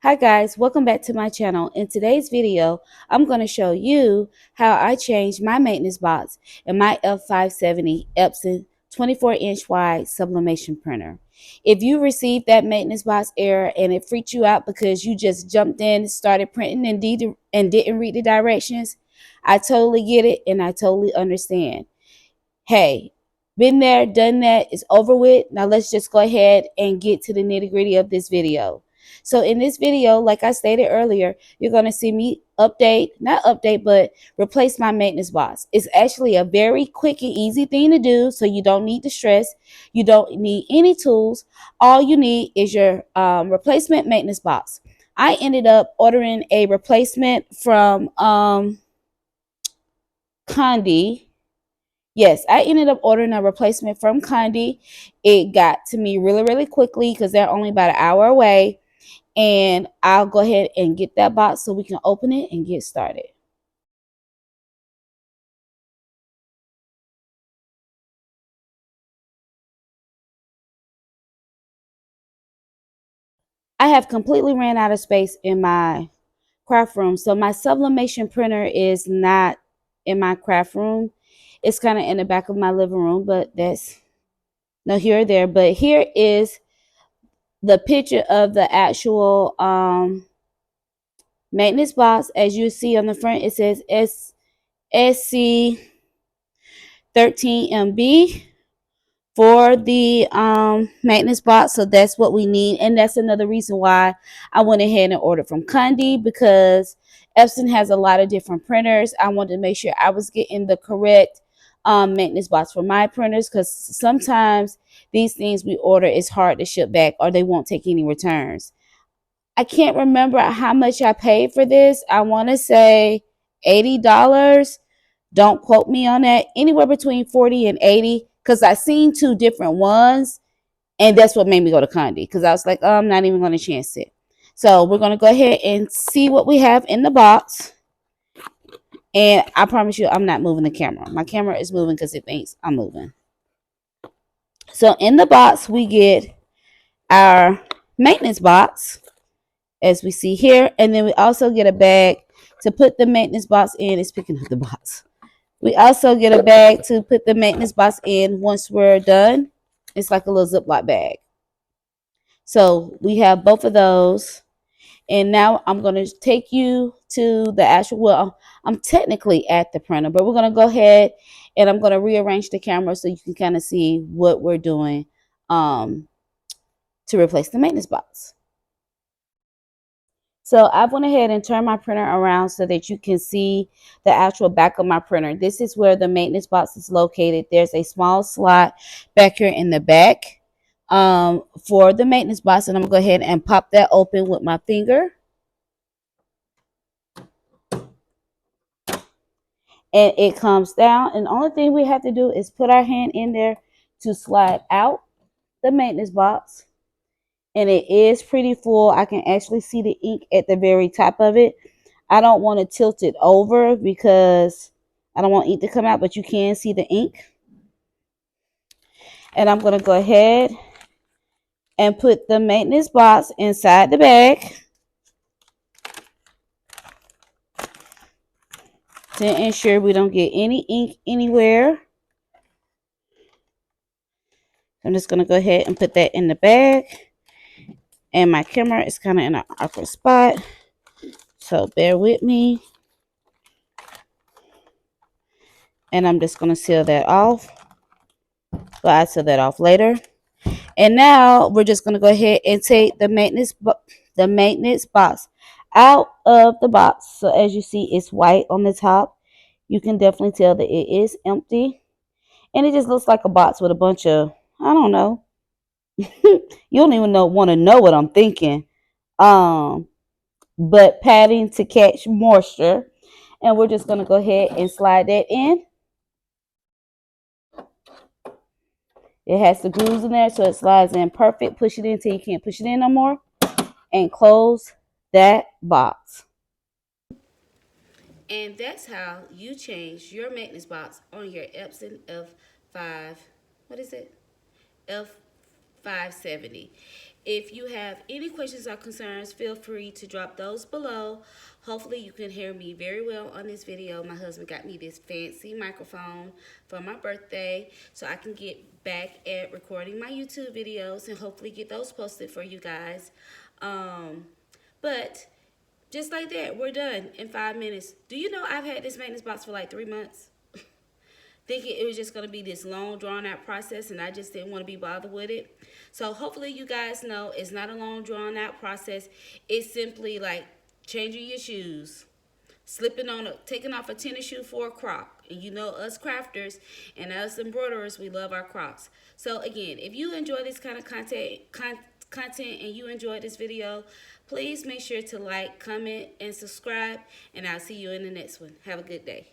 Hi guys, welcome back to my channel. In today's video, I'm going to show you how I changed my maintenance box in my F570 Epson 24-inch wide sublimation printer. If you received that maintenance box error and it freaked you out because you just jumped in, started printing and didn't read the directions, I totally get it and I totally understand. Hey, been there, done that, it's over with. Now let's just go ahead and get to the nitty-gritty of this video. So in this video, like I stated earlier, you're going to see me but replace my maintenance box. It's actually a very quick and easy thing to do, so you don't need to stress. You don't need any tools. All you need is your replacement maintenance box. I ended up ordering a replacement from Condi. Yes, I ended up ordering a replacement from Condi. It got to me really, really quickly because they're only about an hour away. And I'll go ahead and get that box so we can open it and get started. I have completely ran out of space in my craft room. So my sublimation printer is not in my craft room. It's kind of in the back of my living room, but that's no here or there. But here is the picture of the actual maintenance box. As you see on the front, it says SC13MB for the maintenance box. So that's what we need, and that's another reason why I went ahead and ordered from Condi, because Epson has a lot of different printers. I wanted to make sure I was getting the correct maintenance box for my printers, because sometimes these things we order is hard to ship back or they won't take any returns. I can't remember how much I paid for this. I want to say $80. Don't quote me on that. Anywhere between 40 and 80, because I seen two different ones, and that's what made me go to Condi, because I was like, oh, I'm not even going to chance it. So we're going to go ahead and see what we have in the box. And I promise you, I'm not moving the camera. My camera is moving because it thinks I'm moving. So in the box, we get our maintenance box, as we see here. And then we also get a bag to put the maintenance box in. It's picking up the box. We also get a bag to put the maintenance box in once we're done. It's like a little Ziploc bag. So we have both of those. And now I'm going to take you to the actual, well, I'm technically at the printer, but we're going to go ahead and I'm going to rearrange the camera so you can kind of see what we're doing to replace the maintenance box. So I went ahead and turned my printer around so that you can see the actual back of my printer. This is where the maintenance box is located. There's a small slot back here in the back for the maintenance box. And I'm going to go ahead and pop that open with my finger. And it comes down. And the only thing we have to do is put our hand in there to slide out the maintenance box. And it is pretty full. I can actually see the ink at the very top of it. I don't want to tilt it over because I don't want ink to come out, but you can see the ink. And I'm going to go ahead and put the maintenance box inside the bag to ensure we don't get any ink anywhere. I'm just going to go ahead and put that in the bag. And my camera is kind of in an awkward spot, so bear with me. And I'm just going to seal that off. But I'll seal that off later. And now we're just going to go ahead and take the maintenance box out of the box. So as you see, it's white on the top. You can definitely tell that it is empty. And it just looks like a box with a bunch of, I don't know. You don't even want to know what I'm thinking. But padding to catch moisture. And we're just going to go ahead and slide that in. It has the grooves in there, so it slides in perfect. Push it in until you can't push it in no more. And close that box. And that's how you change your maintenance box on your Epson F5, what is it? F570. If you have any questions or concerns, feel free to drop those below. Hopefully you can hear me very well on this video. My husband got me this fancy microphone for my birthday so I can get back at recording my YouTube videos and hopefully get those posted for you guys. But just like that, we're done in 5 minutes. Do you know I've had this maintenance box for like 3 months? Thinking it was just going to be this long, drawn-out process, and I just didn't want to be bothered with it. So hopefully you guys know it's not a long, drawn-out process. It's simply like changing your shoes, taking off a tennis shoe for a Croc. And you know us crafters and us embroiderers, we love our Crocs. So again, if you enjoy this kind of content and you enjoyed this video, please make sure to like, comment, and subscribe, and I'll see you in the next one. Have a good day.